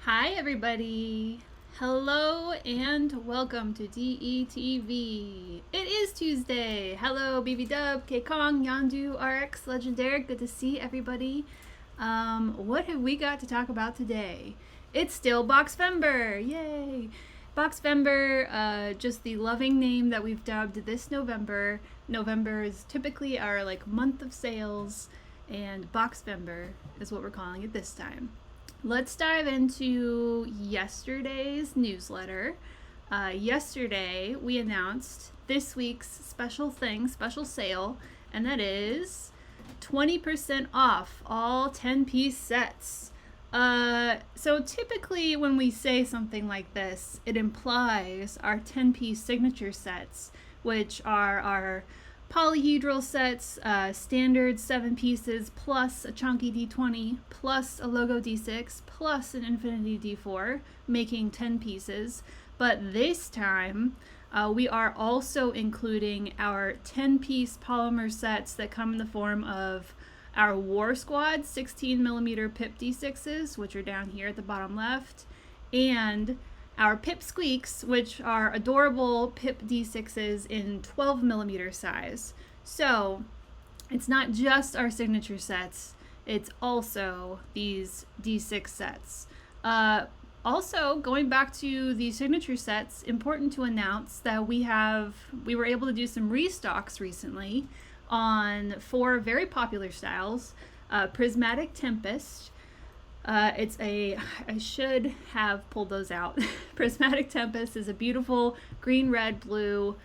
Hi, everybody. Hello and welcome to DETV. It is Tuesday. Hello, BB Dub, K Kong, Yandu, RX, Legendary. Good to see everybody. What have we got to talk about today? It's still Boxfember. Yay! Boxfember, just the loving name that we've dubbed this November. November is typically our month of sales, and Boxfember is what we're calling it this time. Let's dive into yesterday's newsletter. Yesterday, we announced this week's special sale, and that is 20% off all 10-piece sets. So typically when we say something like this, it implies our 10-piece signature sets, which are our polyhedral sets, standard 7 pieces, plus a chunky D20, plus a logo D6, plus an infinity D4, making 10 pieces. But this time, we are also including our 10-piece polymer sets that come in the form of our War Squad 16mm Pip D6s, which are down here at the bottom left, and our Pip Squeaks, which are adorable Pip D6s in 12mm size. So it's not just our signature sets, it's also these D6 sets. Also, going back to the signature sets, important to announce that we were able to do some restocks recently on 4 very popular styles. Prismatic Tempest. I should have pulled those out. Prismatic Tempest is a beautiful green, red, blue,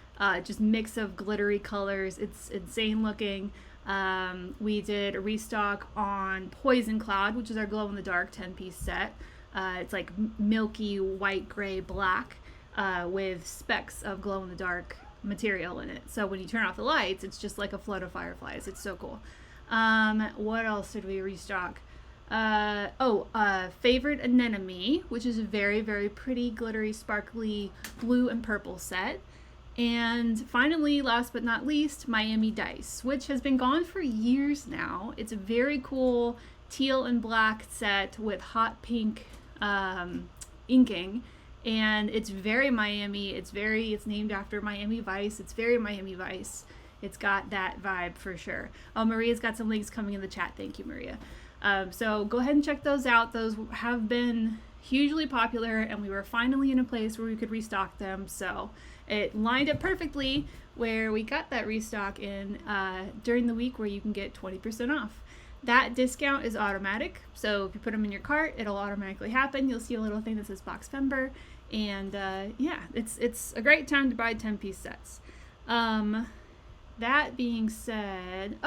just mix of glittery colors. It's insane looking. We did a restock on Poison Cloud, which is our glow in the dark 10-piece set. It's like milky white, gray, black, with specks of glow in the dark material in it. So when you turn off the lights, it's just like a flood of fireflies. It's so cool. What else did we restock? Favorite Anemone, which is a very, very pretty, glittery, sparkly blue and purple set. And finally, last but not least, Miami Dice, which has been gone for years now. It's a very cool teal and black set with hot pink inking. And it's very Miami. It's named after Miami Vice. It's very Miami Vice. It's got that vibe for sure. Oh, Maria's got some links coming in the chat. Thank you, Maria. So go ahead and check those out. Those have been hugely popular, and we were finally in a place where we could restock them. So it lined up perfectly where we got that restock in during the week where you can get 20% off. That discount is automatic, so if you put them in your cart, it'll automatically happen. You'll see a little thing that says Boxfember, and it's a great time to buy 10-piece sets. That being said,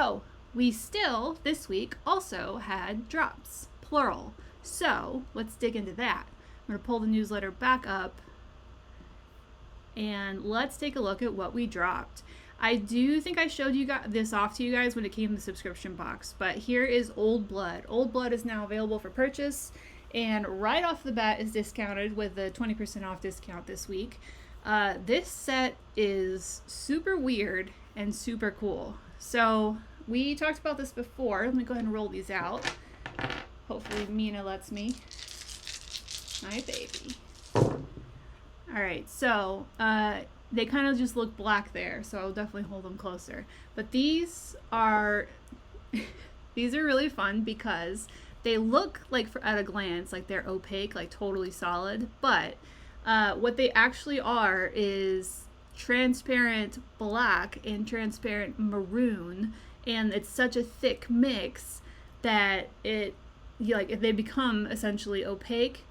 we still, this week, also had drops, plural. So let's dig into that. I'm going to pull the newsletter back up, and let's take a look at what we dropped. I do think I showed this off to you guys when it came in the subscription box, but here is Old Blood. Old Blood is now available for purchase, and right off the bat is discounted with the 20% off discount this week. This set is super weird and super cool. So we talked about this before. Let me go ahead and roll these out. Hopefully Mina lets me. My baby. Alright, so they kind of just look black there, so I'll definitely hold them closer. But these are really fun because they look like at a glance like they're opaque, like totally solid, but what they actually are is transparent black and transparent maroon, and it's such a thick mix that they become essentially opaque,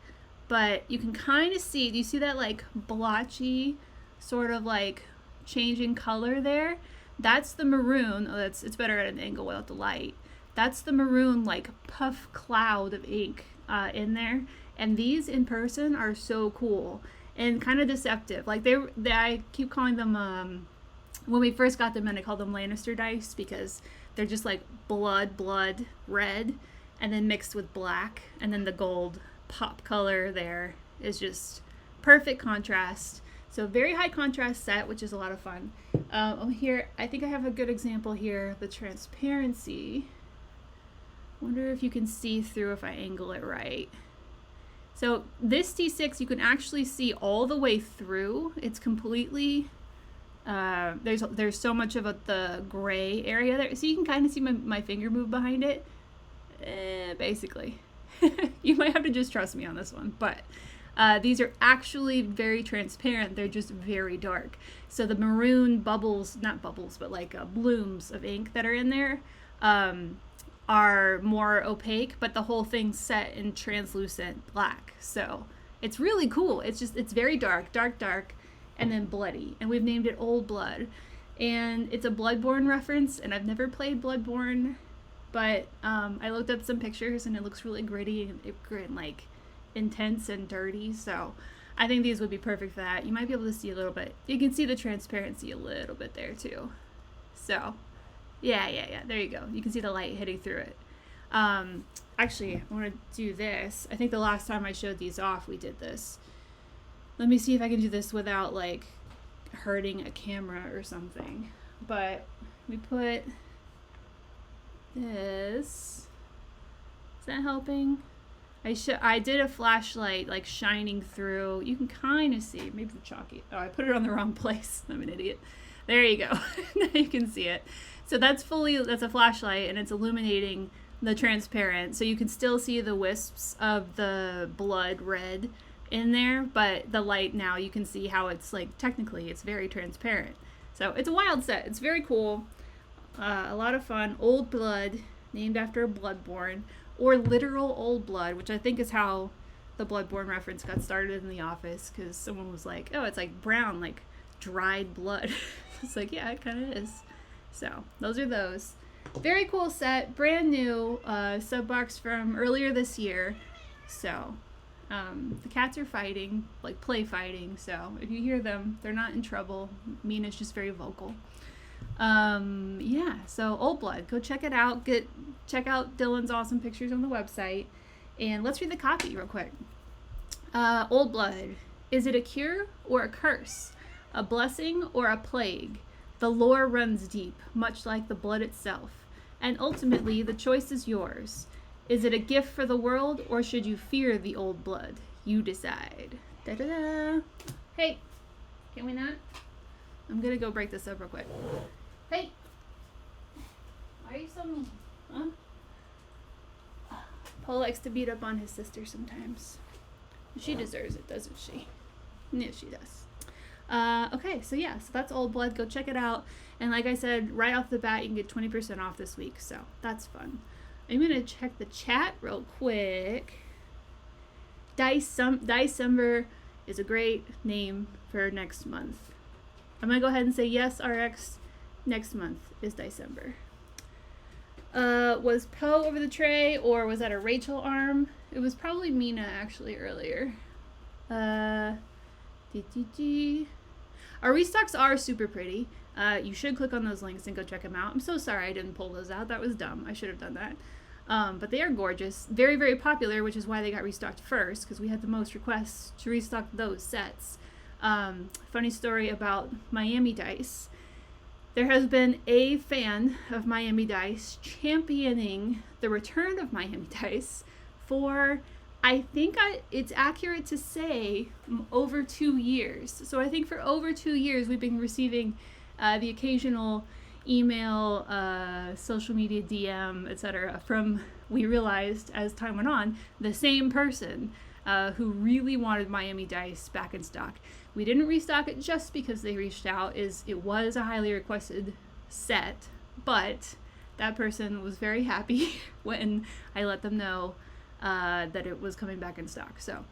but you can kind of see, do you see that like blotchy sort of like changing color there? That's the maroon. It's better at an angle without the light. That's the maroon like puff cloud of ink in there, and these in person are so cool and kind of deceptive. Like I keep calling them when we first got them in, I called them Lannister dice because they're just like blood red and then mixed with black, and then the gold pop color there is just perfect contrast. So very high contrast set, which is a lot of fun. Here, I think I have a good example here. The transparency. Wonder if you can see through if I angle it right. So this D6 you can actually see all the way through. It's completely there's so much of the gray area there, so you can kind of see my finger move behind it. Basically, you might have to just trust me on this one, but these are actually very transparent. They're just very dark. So the maroon bubbles, not bubbles, but like blooms of ink that are in there are more opaque, but the whole thing's set in translucent black. So it's really cool. It's very dark, and then bloody. And we've named it Old Blood. And it's a Bloodborne reference, and I've never played Bloodborne, but I looked up some pictures and it looks really gritty and like intense and dirty. So I think these would be perfect for that. You might be able to see a little bit. You can see the transparency a little bit there too. So yeah, there you go. You can see the light hitting through it. Actually, I want to do this. I think the last time I showed these off, we did this. Let me see if I can do this without like hurting a camera or something. But we put this. Is that helping? I did a flashlight like shining through. You can kind of see. Maybe the chalky. Oh, I put it on the wrong place. I'm an idiot. There you go. Now you can see it. So that's a flashlight, and it's illuminating the transparent. So you can still see the wisps of the blood red in there, but the light now you can see how it's like technically it's very transparent. So it's a wild set. It's very cool. A lot of fun. Old Blood, named after Bloodborne, or literal old blood, which I think is how the Bloodborne reference got started in The Office, because someone was like, oh, it's like brown, like dried blood. It's like, yeah, it kind of is. So those are those. Very cool set, brand new, sub box from earlier this year. So the cats are fighting, like play fighting. So if you hear them, they're not in trouble. Mina's just very vocal. Yeah, so Old Blood, go check it out. Check out Dylan's awesome pictures on the website, and let's read the copy real quick. Old Blood, is it a cure or a curse, a blessing or a plague? The lore runs deep, much like the blood itself, and ultimately the choice is yours. Is it a gift for the world, or should you fear the old blood? You decide. Da-da-da. Hey, can we not? I'm gonna go break this up real quick. Hey, why are you so mean? Huh? Paul likes to beat up on his sister sometimes. She deserves it, doesn't she? Yes, she does. Okay, so yeah, so that's Old Blood. Go check it out. And like I said, right off the bat, you can get 20% off this week, so that's fun. I'm gonna check the chat real quick. Dicember is a great name for next month. I'm gonna go ahead and say yes, RX. Next month is December. Was Poe over the tray, or was that a Rachel arm? It was probably Mina actually earlier. Our restocks are super pretty. You should click on those links and go check them out. I'm so sorry I didn't pull those out. That was dumb. I should have done that. But they are gorgeous. Very, very popular, which is why they got restocked first, because we had the most requests to restock those sets. Funny story about Miami Dice. There has been a fan of Miami Dice championing the return of Miami Dice for, I think it's accurate to say, over 2 years. So I think for over 2 years we've been receiving the occasional email, social media DM, etc. from, we realized as time went on, the same person who really wanted Miami Dice back in stock. We didn't restock it just because they reached out. It was a highly requested set, but that person was very happy when I let them know that it was coming back in stock. So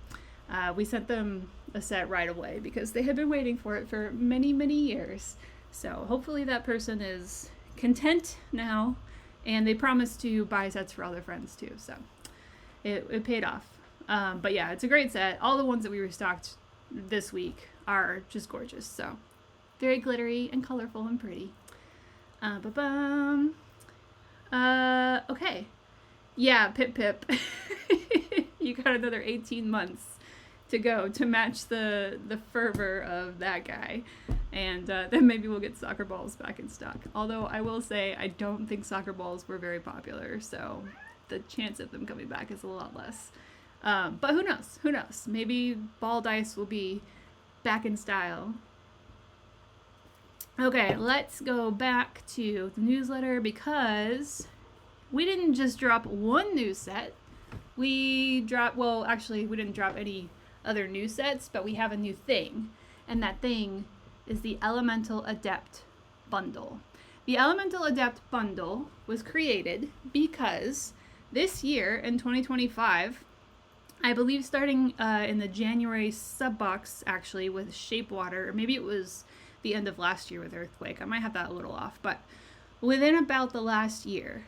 we sent them a set right away because they had been waiting for it for many, many years. So hopefully that person is content now, and they promised to buy sets for all their friends too. So it paid off. But yeah, it's a great set. All the ones that we restocked this week are just gorgeous. So very glittery and colorful and pretty. Okay. Yeah, Pip. You got another 18 months to go to match the fervor of that guy. And then maybe we'll get soccer balls back in stock. Although I will say I don't think soccer balls were very popular, so the chance of them coming back is a lot less. But who knows? Who knows? Maybe ball dice will be back in style. Okay, let's go back to the newsletter because we didn't just drop one new set. We didn't drop any other new sets, but we have a new thing. And that thing is the Elemental Adept bundle. The Elemental Adept bundle was created because this year in 2025, I believe starting in the January sub box actually with Shapewater, or maybe it was the end of last year with Earthquake. I might have that a little off, but within about the last year,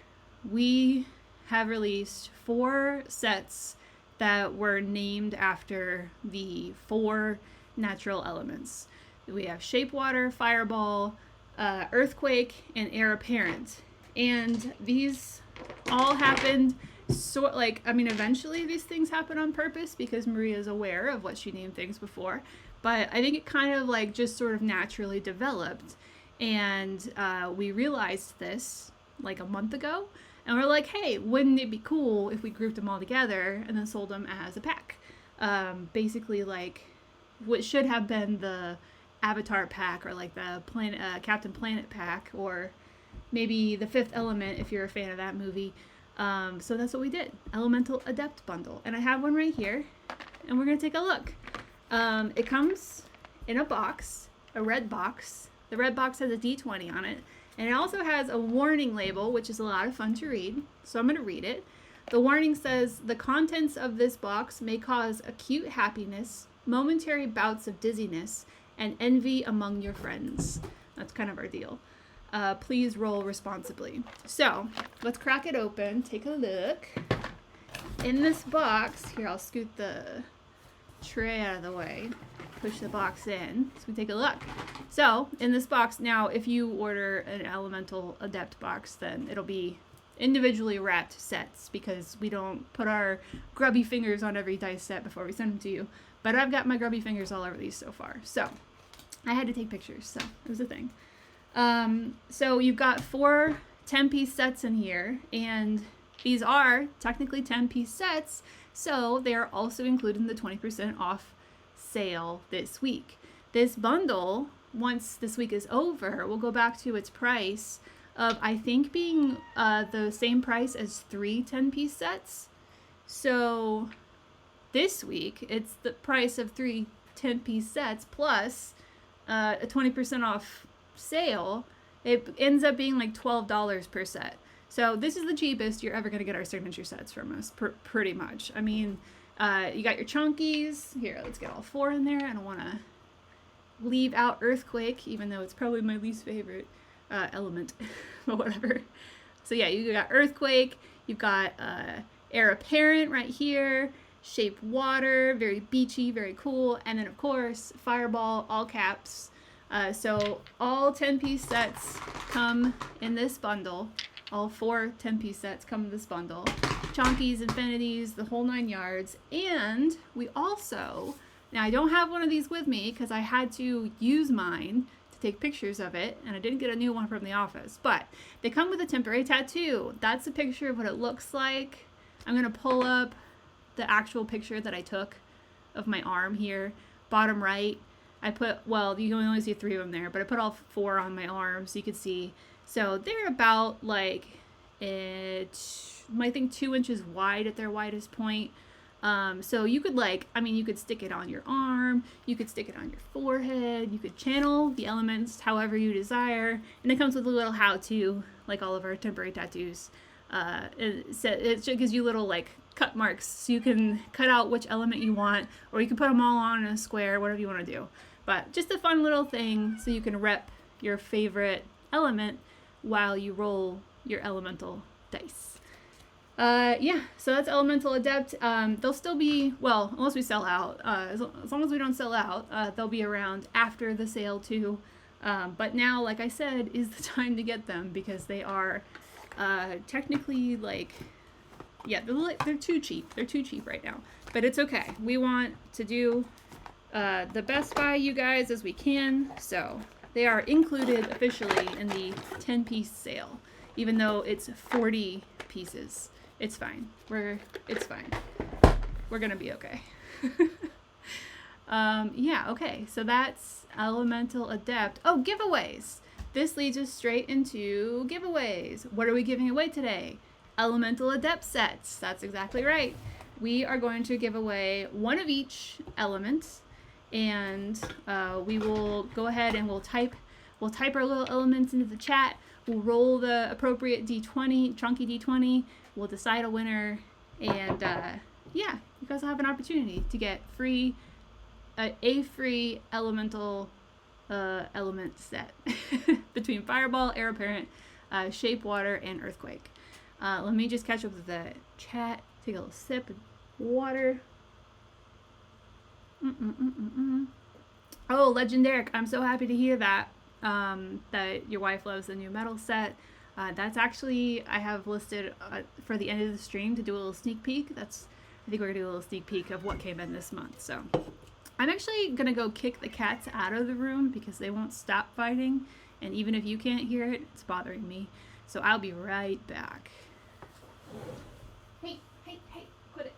we have released 4 sets that were named after the 4 natural elements. We have Shapewater, Fireball, Earthquake, and Heir Apparent. And these all happened eventually these things happen on purpose because Maria is aware of what she named things before. But I think it kind of just sort of naturally developed. And we realized this like a month ago. And we're like, hey, wouldn't it be cool if we grouped them all together and then sold them as a pack? Basically like what should have been the Avatar pack, or like the Captain Planet pack, or maybe the Fifth Element if you're a fan of that movie. So that's what we did. Elemental Adept bundle. And I have one right here. And we're going to take a look. It comes in a box, a red box. The red box has a D20 on it. And it also has a warning label, which is a lot of fun to read. So I'm going to read it. The warning says, the contents of this box may cause acute happiness, momentary bouts of dizziness, and envy among your friends. That's kind of our deal. Please roll responsibly. So let's crack it open. Take a look. In this box, here I'll scoot the tray out of the way. Push the box in so we take a look. So in this box now, if you order an Elemental Adept box, then it'll be individually wrapped sets because we don't put our grubby fingers on every dice set before we send them to you. But I've got my grubby fingers all over these so far. So I had to take pictures, so it was a thing. So you've got 4 10-piece sets in here, and these are technically 10-piece sets, so they are also included in the 20% off sale this week. This bundle, once this week is over, will go back to its price of, I think, being the same price as 3 10-piece sets. So this week, it's the price of 3 10-piece sets plus a 20% off sale. It ends up being like $12 per set. So this is the cheapest you're ever going to get our signature sets from us, pretty much. I mean, you got your chunkies. Here, let's get all 4 in there. I don't want to leave out Earthquake, even though it's probably my least favorite element, but whatever. So yeah, you got Earthquake. You've got Heir Apparent right here. Shapewater, very beachy, very cool. And then, of course, Fireball, all caps. So all 10-piece sets come in this bundle. All 4 10-piece sets come in this bundle. Chonkies, Infinities, the whole 9 yards. And we also, now I don't have one of these with me because I had to use mine to take pictures of it, and I didn't get a new one from the office. But they come with a temporary tattoo. That's a picture of what it looks like. I'm going to pull up the actual picture that I took of my arm here. Bottom right. I put, well, you can only see 3 of them there, but I put all 4 on my arm so you could see. So they're about like, I think 2 inches wide at their widest point. So you could you could stick it on your arm, you could stick it on your forehead, you could channel the elements however you desire. And it comes with a little how-to, like all of our temporary tattoos. It gives you little like cut marks so you can cut out which element you want, or you can put them all on in a square, whatever you want to do. But just a fun little thing so you can rep your favorite element while you roll your elemental dice. So that's Elemental Adept. They'll still be, well, unless we sell out, as long as we don't sell out, they'll be around after the sale too. But now, like I said, is the time to get them because they are technically they're too cheap. They're too cheap right now, but it's okay. We want to do the best by you guys as we can, so they are included officially in the 10-piece sale, even though it's 40 pieces. It's fine. We're We're gonna be okay. Yeah, okay. So that's Elemental Adept. Oh, giveaways. This leads us straight into giveaways. What are we giving away today? Elemental Adept sets. That's exactly right. We are going to give away one of each element, and we will go ahead and we'll type our little elements into the chat. We'll roll the appropriate D20, chunky D20. We'll decide a winner, and yeah, you guys will have an opportunity to get a free elemental element set between Fireball, Air Apparent, Shape Water, and Earthquake. Let me just catch up with the chat. Take a little sip of water. Oh, Legendaric, I'm so happy to hear that. That your wife loves the new metal set. That's actually, I have listed for the end of the stream to do a little sneak peek. I think we're gonna do a little sneak peek of what came in this month. So I'm actually gonna go kick the cats out of the room because they won't stop fighting. And even if you can't hear it, it's bothering me. So I'll be right back. Hey, quit it.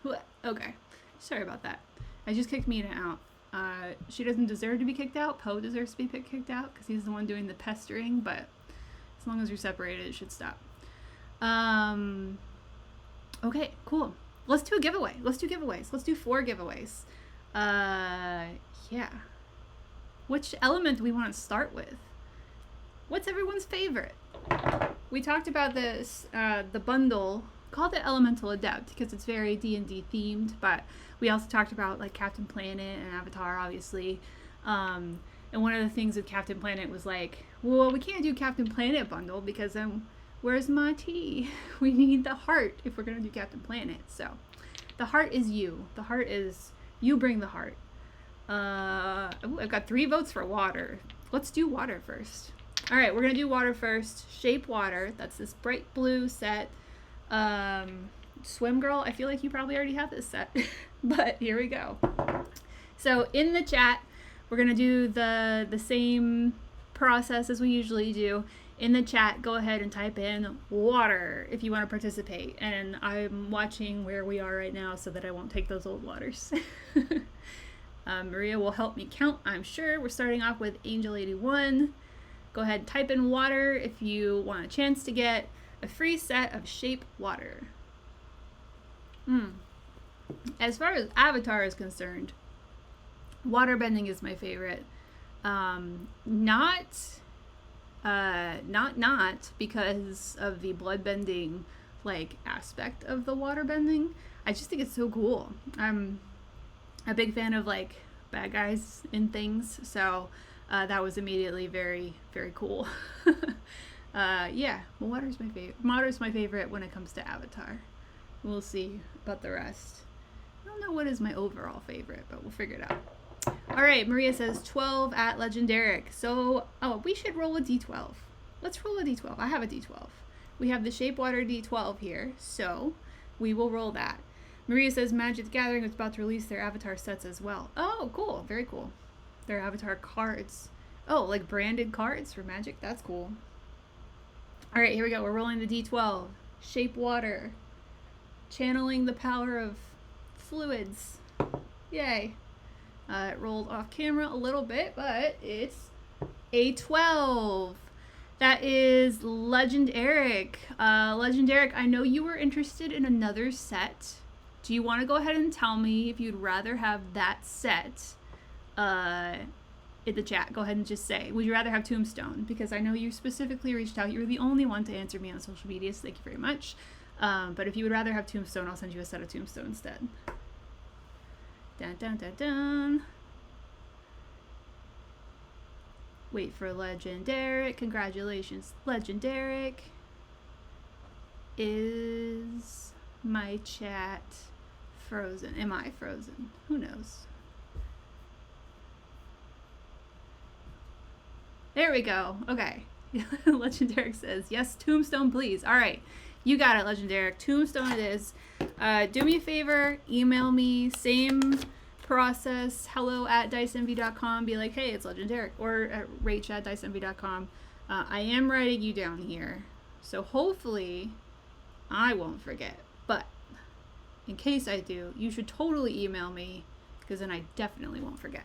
Alright. Okay. Sorry about that. I just kicked Mina out. She doesn't deserve to be kicked out. Poe deserves to be kicked out because he's the one doing the pestering, but as long as you're separated, it should stop. Okay, cool. Let's do a giveaway. Let's do giveaways. Let's do 4 giveaways. Yeah. Which element do we want to start with? What's everyone's favorite? We talked about this, the bundle, called it Elemental Adept because it's very D&D themed, but we also talked about like Captain Planet and Avatar, obviously. And one of the things with Captain Planet was like, well, we can't do Captain Planet bundle because where's my tea? We need the heart if we're going to do Captain Planet. So the heart is you. The heart is, you bring the heart. I've got 3 votes for water. Let's do water first. All right, we're going to do water first. Shape Water. That's this bright blue set. Swim Girl, I feel like you probably already have this set, but here we go. So in the chat, we're going to do the same process as we usually do. In the chat, go ahead and type in water if you want to participate. And I'm watching where we are right now so that I won't take those old waters. Maria will help me count, I'm sure. We're starting off with Angel 81. Go ahead and type in water if you want a chance to get a free set of Shape Water. As far as Avatar is concerned, waterbending is my favorite. Not because of the bloodbending like aspect of the waterbending. I just think it's so cool. I'm a big fan of like bad guys in things, so that was immediately very, very cool. Yeah, water's my favorite. Water's my favorite when it comes to Avatar. We'll see about the rest. I don't know what is my overall favorite, but we'll figure it out. All right, Maria says 12 at Legendaric. So, we should roll a D12. Let's roll a D12. I have a D12. We have the Shape Water D12 here, so we will roll that. Maria says Magic the Gathering is about to release their Avatar sets as well. Oh, cool. Very cool. Their Avatar cards. Oh, like branded cards for Magic? That's cool. All right, here we go. We're rolling the D12. Shape Water. Channeling the power of fluids. Yay. It rolled off camera a little bit, but it's a 12. That is Legendaric. Legendaric, I know you were interested in another set. Do you want to go ahead and tell me if you'd rather have that set in the chat? Go ahead and just say, would you rather have Tombstone? Because I know you specifically reached out. You were the only one to answer me on social media, so thank you very much. But if you would rather have Tombstone, I'll send you a set of Tombstone instead. Dun, dun, dun, dun. Wait for Legendaric. Congratulations, Legendaric. Is my chat frozen? Am I frozen? Who knows? There we go. Okay. Legendaric says, yes, Tombstone, please. All right. You got it, Legendaric. Tombstone it is. Do me a favor, email me, same process hello@diceenvy.com, be like, hey, it's Legendaric, or at rach@diceenvy.com. I am writing you down here, so hopefully I won't forget, but in case I do, you should totally email me, because then I definitely won't forget.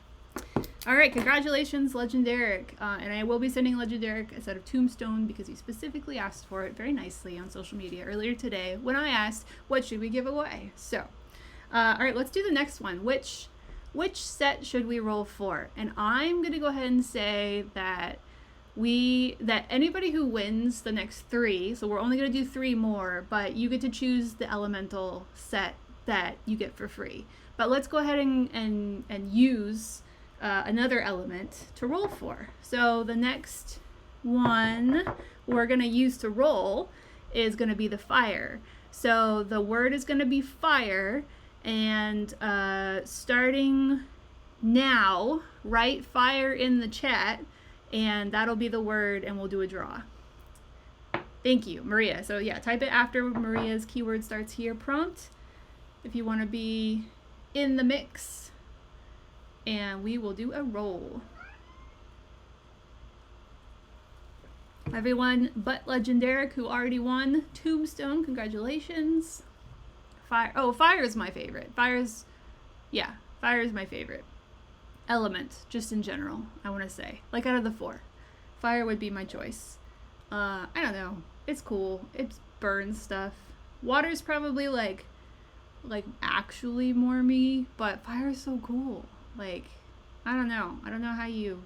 All right, congratulations, Legendaric. And I will be sending Legendaric a set of Tombstone because he specifically asked for it very nicely on social media earlier today when I asked, what should we give away? So, all right, let's do the next one. Which set should we roll for? And I'm going to go ahead and say that anybody who wins the next 3, so we're only going to do 3 more, but you get to choose the elemental set that you get for free. But let's go ahead and use another element to roll for. So the next one we're going to use to roll is going to be the fire. So the word is going to be fire, and starting now, write fire in the chat, and that'll be the word, and we'll do a draw. Thank you, Maria. So yeah, type it after Maria's keyword starts here prompt if you want to be in the mix, and we will do a roll. Everyone but Legendaric, who already won Tombstone, congratulations. Fire is my favorite. Fire is my favorite element, just in general, I want to say. Like, out of the 4, fire would be my choice. I don't know. It's cool. It burns stuff. Water's probably like actually more me, but fire is so cool. Like, I don't know how you,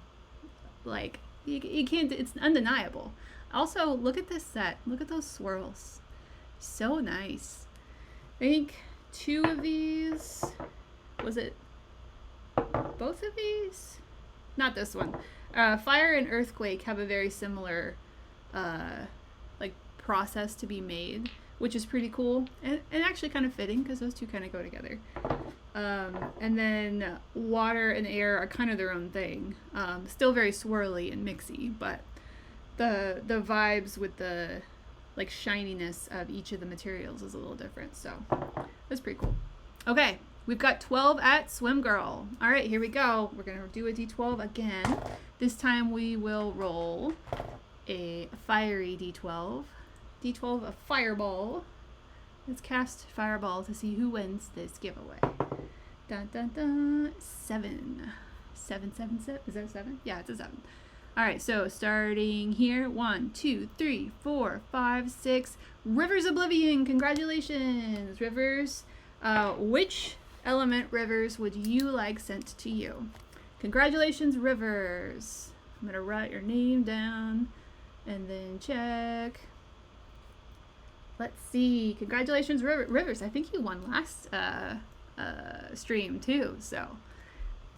like, you can't, it's undeniable. Also, look at this set. Look at those swirls. So nice. I think 2 of these, was it both of these? Not this one. Fire and earthquake have a very similar like process to be made, which is pretty cool and actually kind of fitting because those 2 kind of go together. And then water and air are kind of their own thing. Still very swirly and mixy, but the vibes with the like shininess of each of the materials is a little different. So that's pretty cool. Okay, we've got 12 at Swim Girl. All right, here we go. We're gonna do a D12 again. This time we will roll a fiery D12. D12 of Fireball. Let's cast Fireball to see who wins this giveaway. Dun dun dun. 7. 7, 7, 7. Is that a 7? Yeah, it's a 7. Alright, so starting here. 1, 2, 3, 4, 5, 6. Rivers Oblivion. Congratulations, Rivers. Which element, Rivers, would you like sent to you? Congratulations, Rivers. I'm going to write your name down and then check. Let's see. Congratulations, Rivers. I think you won last stream too, so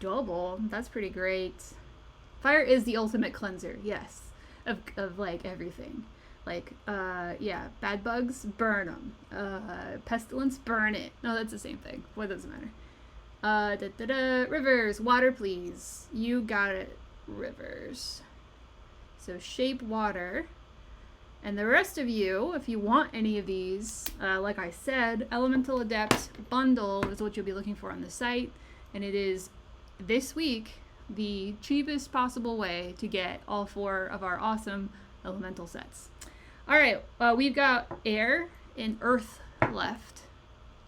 double. That's pretty great. Fire is the ultimate cleanser, yes, of like everything. Like, yeah, bad bugs, burn them. Pestilence, burn it. No, that's the same thing. What doesn't matter? Rivers, water, please. You got it, Rivers. So shape water. And the rest of you, if you want any of these, like I said, Elemental Adept Bundle is what you'll be looking for on the site. And it is, this week, the cheapest possible way to get all 4 of our awesome elemental sets. All right, we've got air and earth left.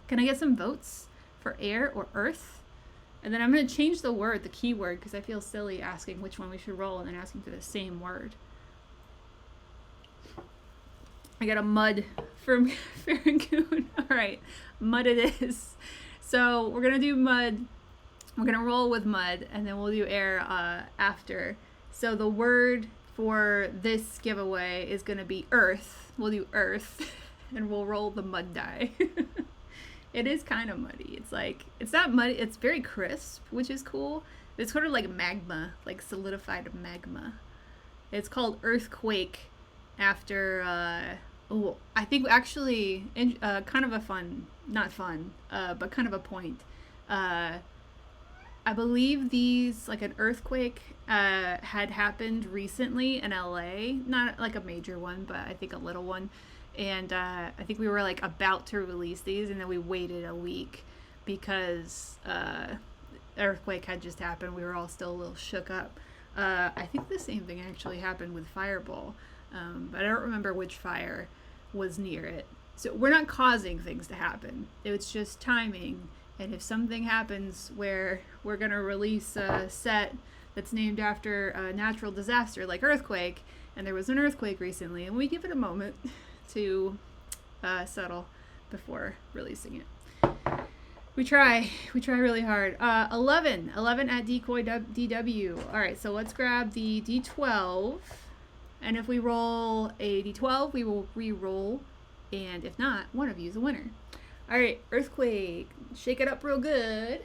Can I get some votes for air or earth? And then I'm going to change the word, the keyword, because I feel silly asking which one we should roll and then asking for the same word. I got a mud from Farragoon. All right, mud it is. So we're going to do mud. We're going to roll with mud, and then we'll do air after. So the word for this giveaway is going to be earth. We'll do earth, and we'll roll the mud die. It is kind of muddy. It's like, it's not muddy. It's very crisp, which is cool. It's sort of like magma, like solidified magma. It's called Earthquake after, I think actually, kind of a fun, not fun, but kind of a point. I believe these, like an earthquake, had happened recently in LA. Not like a major one, but I think a little one. And I think we were like about to release these, and then we waited a week because earthquake had just happened. We were all still a little shook up. I think the same thing actually happened with Fireball, but I don't remember which fire was near it. So we're not causing things to happen. It's just timing. And if something happens where we're going to release a set that's named after a natural disaster like earthquake, and there was an earthquake recently, and we give it a moment to settle before releasing it. We try really hard. 11 at Decoy DW. All right, so let's grab the D12, and if we roll a D12, we will re-roll, and if not, one of you is a winner. All right, earthquake, shake it up real good.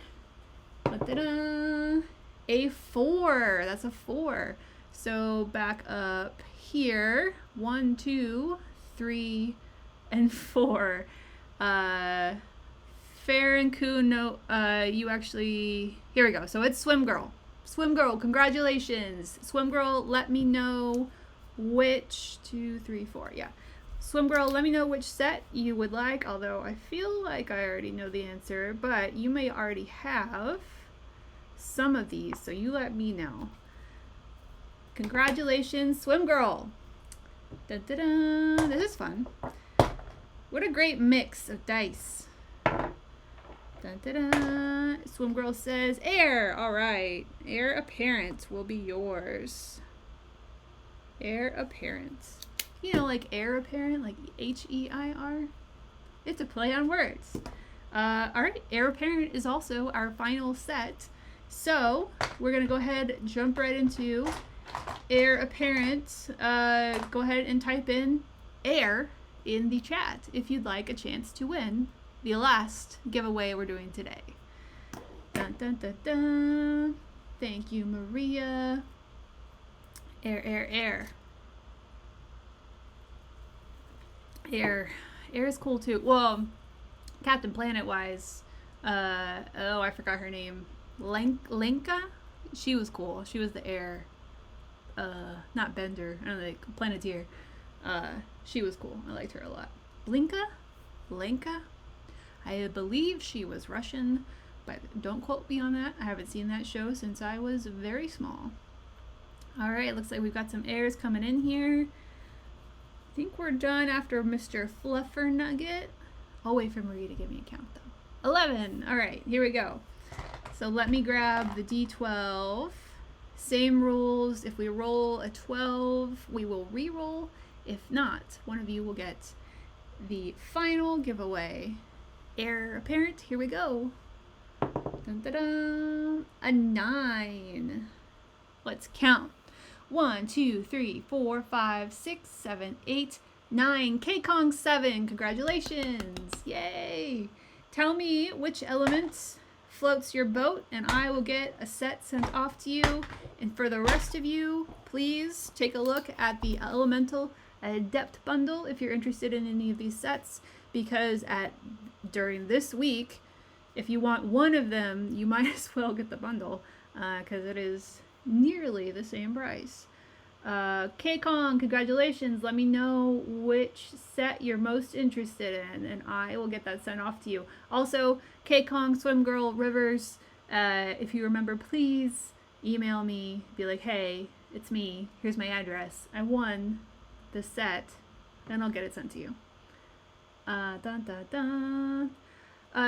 Da-da-da. A 4, that's a 4. So back up here, 1, 2, 3, and 4. Fair and Coon, no, you actually, here we go. So it's Swim Girl. Swim Girl, congratulations. Swim Girl, let me know which, 2, 3, 4, yeah. Swim Girl, let me know which set you would like, although I feel like I already know the answer, but you may already have some of these, so you let me know. Congratulations, Swim Girl. Dun, dun, dun. This is fun. What a great mix of dice. Dun, dun, dun. Swim Girl says, Heir. All right. Heir Apparent will be yours. Heir Apparent. You know, like heir apparent, like H-E-I-R. It's a play on words. All right, heir apparent is also our final set. So we're gonna go ahead and jump right into heir apparent. Go ahead and type in heir in the chat if you'd like a chance to win the last giveaway we're doing today. Dun, dun, dun, dun. Thank you, Maria. Heir. Air is cool too. Well, Captain Planet wise, I forgot her name. Lenka? She was cool. She was the air, not Bender, I don't know, like Planeteer. She was cool. I liked her a lot. Lenka? I believe she was Russian, but don't quote me on that. I haven't seen that show since I was very small. All right, looks like we've got some airs coming in here. I think we're done after Mr. Fluffer Nugget. I'll wait for Marie to give me a count though. 11. All right, here we go. So let me grab the D12. Same rules. If we roll a 12, we will re-roll. If not, one of you will get the final giveaway. Heir apparent. Here we go. Dun, dun, dun. A 9. Let's count. 1, 2, 3, 4, 5, 6, 7, 8, 9. K-Kong 7. Congratulations. Yay. Tell me which element floats your boat and I will get a set sent off to you. And for the rest of you, please take a look at the Elemental Adept bundle if you're interested in any of these sets, because during this week, if you want one of them, you might as well get the bundle because it is nearly the same price. K-Kong, congratulations. Let me know which set you're most interested in and I will get that sent off to you. Also, K-Kong, Swim Girl, Rivers, if you remember, please email me. Be like, hey, it's me. Here's my address. I won the set. Then I'll get it sent to you. Dun, dun, dun.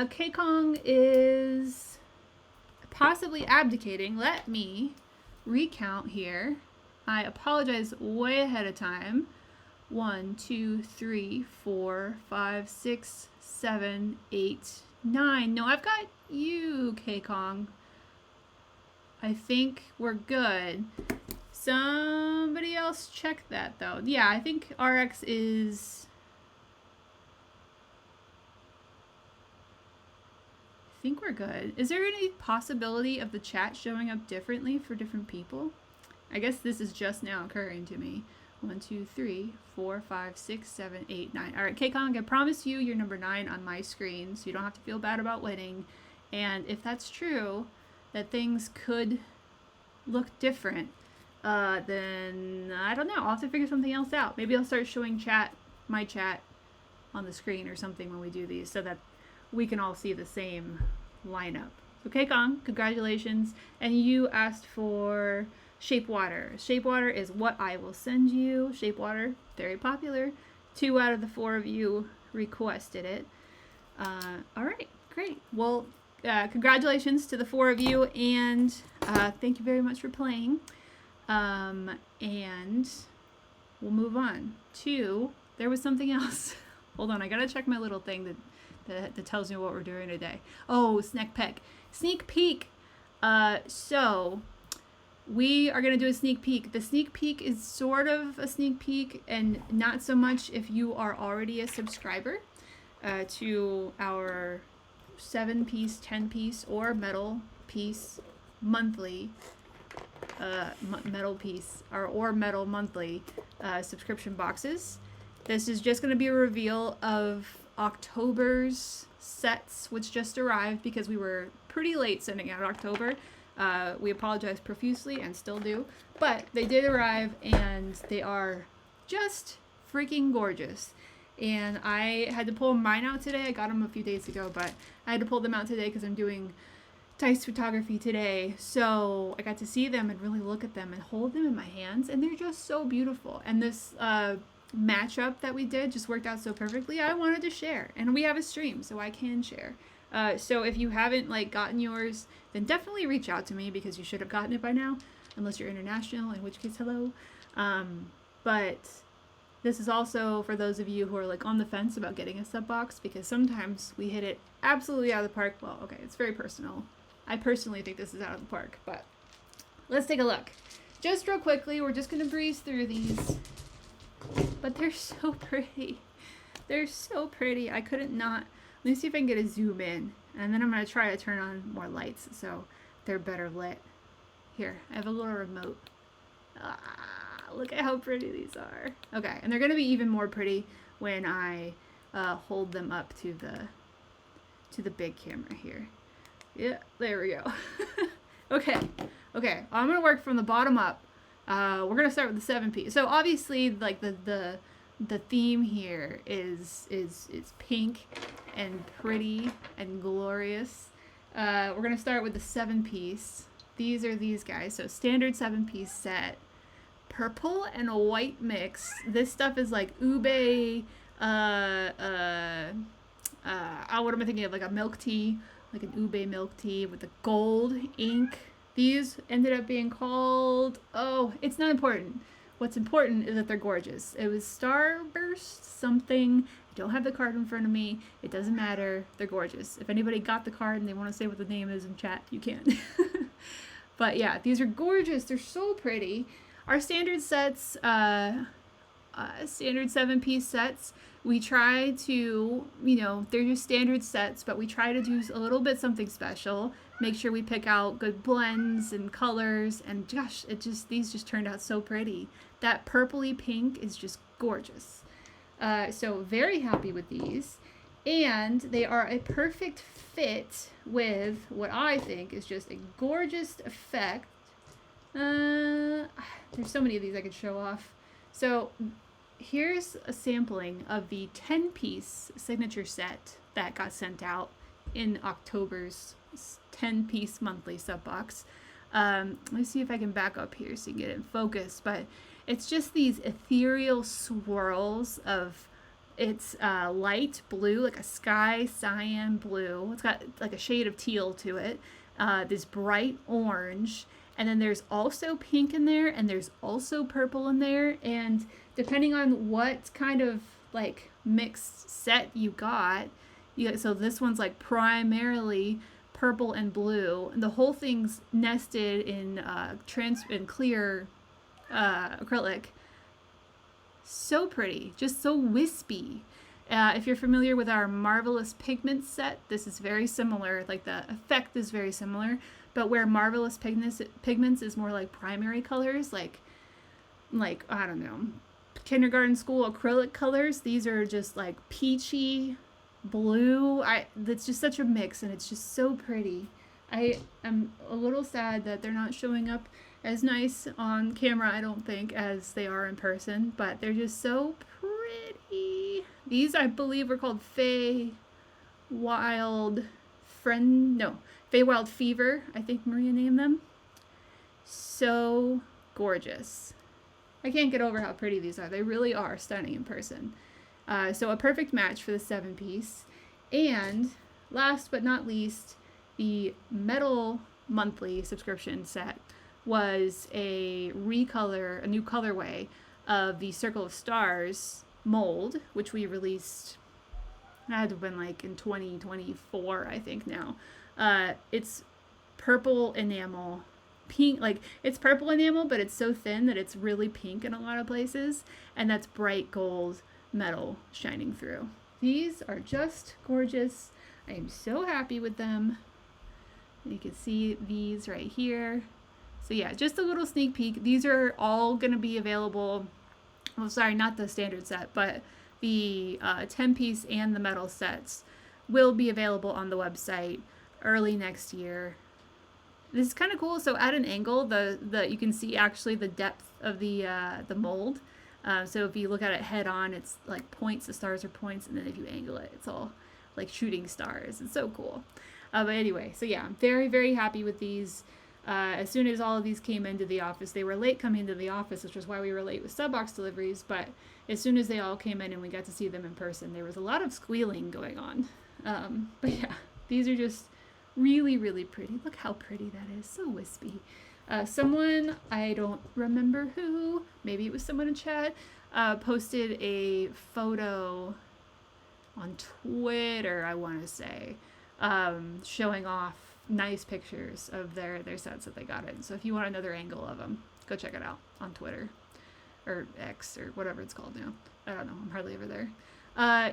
K-Kong is possibly abdicating. Let me recount here. I apologize way ahead of time. 1, 2, 3, 4, 5, 6, 7, 8, 9. No, I've got you, K-Kong. I think we're good. Somebody else check that though. Yeah, I think RX is... I think we're good. Is there any possibility of the chat showing up differently for different people? I guess this is just now occurring to me. 1, 2, 3, 4, 5, 6, 7, 8, 9. All right, K-Kong, I promise you you're number 9 on my screen, so you don't have to feel bad about winning. And if that's true, that things could look different, then I don't know. I'll have to figure something else out. Maybe I'll start showing my chat on the screen or something when we do these so that we can all see the same lineup. So Kong, congratulations. And you asked for Shape Water. Shape Water is what I will send you. Shape Water, very popular. 2 out of the 4 of you requested it. All right, great. Well, congratulations to the 4 of you, and thank you very much for playing. And we'll move on to, there was something else. Hold on, I gotta check my little thing that tells me what we're doing today. Oh, sneak peek. So we are gonna do a sneak peek. The sneak peek is sort of a sneak peek, and not so much if you are already a subscriber to our 7-piece, 10-piece, or metal piece monthly. Metal piece or metal monthly subscription boxes. This is just going to be a reveal of October's sets, which just arrived because we were pretty late sending out October. We apologize profusely and still do, but they did arrive and they are just freaking gorgeous. And I had to pull mine out today. I got them a few days ago, but I had to pull them out today because I'm doing dice photography today, so I got to see them and really look at them and hold them in my hands, and they're just so beautiful. And this matchup that we did just worked out so perfectly. I wanted to share, and we have a stream, so I can share. So if you haven't gotten yours, then definitely reach out to me because you should have gotten it by now, unless you're international, in which case hello. But this is also for those of you who are on the fence about getting a sub box, because sometimes we hit it absolutely out of the park. Well, okay, it's very personal. I personally think this is out of the park, but let's take a look. Just real quickly, we're just going to breeze through these, but they're so pretty. They're so pretty. I couldn't not. Let me see if I can get a zoom in, and then I'm going to try to turn on more lights so they're better lit. Here, I have a little remote. Look at how pretty these are. Okay, and they're going to be even more pretty when I hold them up to the big camera here. Yeah, there we go. Okay, I'm gonna work from the bottom up. We're gonna start with the 7-piece. So obviously, the theme here is pink and pretty and glorious. We're gonna start with the 7-piece. These are these guys. So standard 7-piece set, purple and a white mix. This stuff is like ube. What am I thinking of? Like a milk tea. Like an ube milk tea with the gold ink. These ended up being called, it's not important. What's important is that they're gorgeous. It was Starburst something. I don't have the card in front of me. It doesn't matter. They're gorgeous. If anybody got the card and they want to say what the name is in chat, you can. But yeah, these are gorgeous. They're so pretty. Our standard sets, standard 7-piece sets, we try to, they're just standard sets, but we try to do a little bit something special. Make sure we pick out good blends and colors, and gosh, these just turned out so pretty. That purpley pink is just gorgeous. So very happy with these. And they are a perfect fit with what I think is just a gorgeous effect. There's so many of these I could show off. So here's a sampling of the 10-piece signature set that got sent out in October's 10-piece monthly sub box. Let me see if I can back up here so you can get it in focus, but it's just these ethereal swirls of, it's light blue, like a sky cyan blue. It's got like a shade of teal to it. This bright orange, and then there's also pink in there, and there's also purple in there, and depending on what kind of mixed set you got, so this one's primarily purple and blue, and the whole thing's nested in clear acrylic. So pretty, just so wispy. If you're familiar with our Marvelous Pigments set, this is very similar. The effect is very similar, but where Marvelous Pigments is more like primary colors, like I don't know, kindergarten school acrylic colors. These are just peachy blue. That's just such a mix, and it's just so pretty. I am a little sad that they're not showing up as nice on camera, I don't think, as they are in person, but they're just so pretty. These, I believe, are called Fey Wild Feywild Fever, I think Maria named them. So gorgeous. I can't get over how pretty these are. They really are stunning in person. So a perfect match for the 7-piece. And last but not least, the metal monthly subscription set was a new colorway of the Circle of Stars mold, which we released, that had to have been like in 2024, I think now. It's purple enamel, pink, like it's purple enamel, but it's so thin that it's really pink in a lot of places, and that's bright gold metal shining through. These are just gorgeous. I am so happy with them. You can see these right here. So yeah, just a little sneak peek. These are all going to be available. Well, sorry, not the standard set, but the 10-piece and the metal sets will be available on the website early next year. This is kind of cool. So at an angle, you can see actually the depth of the mold. So if you look at it head on, it's like points. The stars are points, and then if you angle it, it's all like shooting stars. It's so cool. But anyway, so yeah, I'm very, very happy with these. As soon as all of these came into the office, they were late coming into the office, which was why we were late with sub-box deliveries. But as soon as they all came in and we got to see them in person, there was a lot of squealing going on. But yeah, these are just really, really pretty. Look how pretty that is. So wispy. Someone, I don't remember who, maybe it was someone in chat, posted a photo on Twitter, I want to say, showing off nice pictures of their sets that they got in. So if you want another angle of them, go check it out on Twitter or X or whatever it's called now. I don't know. I'm hardly ever there.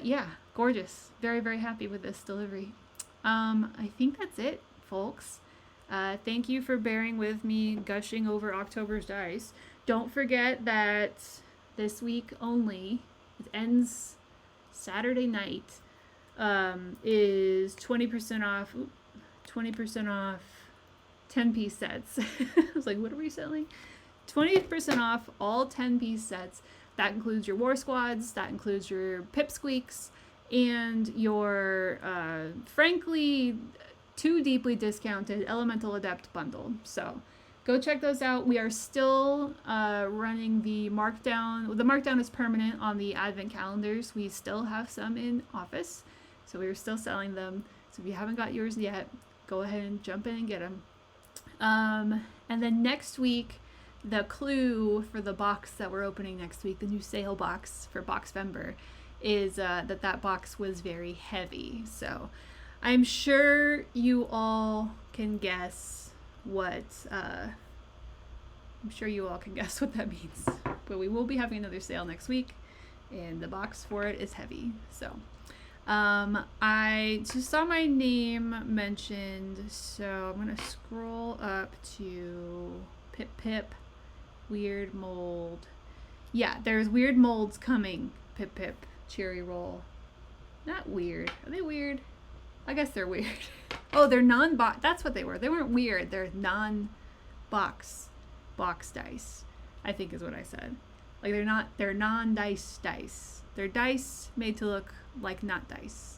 Yeah, gorgeous. Very, very happy with this delivery. I think that's it, folks. Thank you for bearing with me gushing over October's dice. Don't forget that this week only, it ends Saturday night, is 20% off. 20% off 10-piece sets. I was like, what are we selling? 20% off all 10-piece sets. That includes your War Squads, that includes your Pipsqueaks, and your, frankly, too deeply discounted Elemental Adept bundle. So go check those out. We are still running the markdown. The markdown is permanent on the advent calendars. We still have some in office, so we're still selling them. So if you haven't got yours yet, go ahead and jump in and get them. And then next week, the clue for the box that we're opening next week, the new sale box for Boxvember, is that box was very heavy. So I'm sure you all can guess what that means. But we will be having another sale next week, and the box for it is heavy. So I just saw my name mentioned, so I'm gonna scroll up to Pip Weird Mold. Yeah, there's weird molds coming. Pip Cherry Roll. Not weird. Are they weird? I guess they're weird. Oh, they're non-box. That's what they were. They weren't weird. They're non-box dice, I think is what I said. Like they're non-dice dice. They're dice made to look like not dice.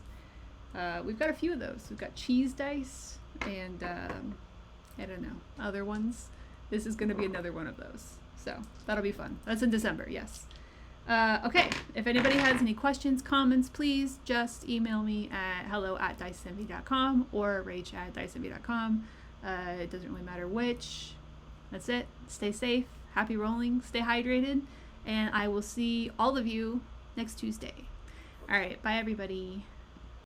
We've got a few of those. We've got cheese dice and I don't know, other ones. This is going to be another one of those. So that'll be fun. That's in December, yes. Okay, if anybody has any questions, comments, please just email me at hello@diceenvy.com or rach@diceenvy.com. It doesn't really matter which. That's it. Stay safe, happy rolling, stay hydrated, and I will see all of you next Tuesday. All right, bye everybody.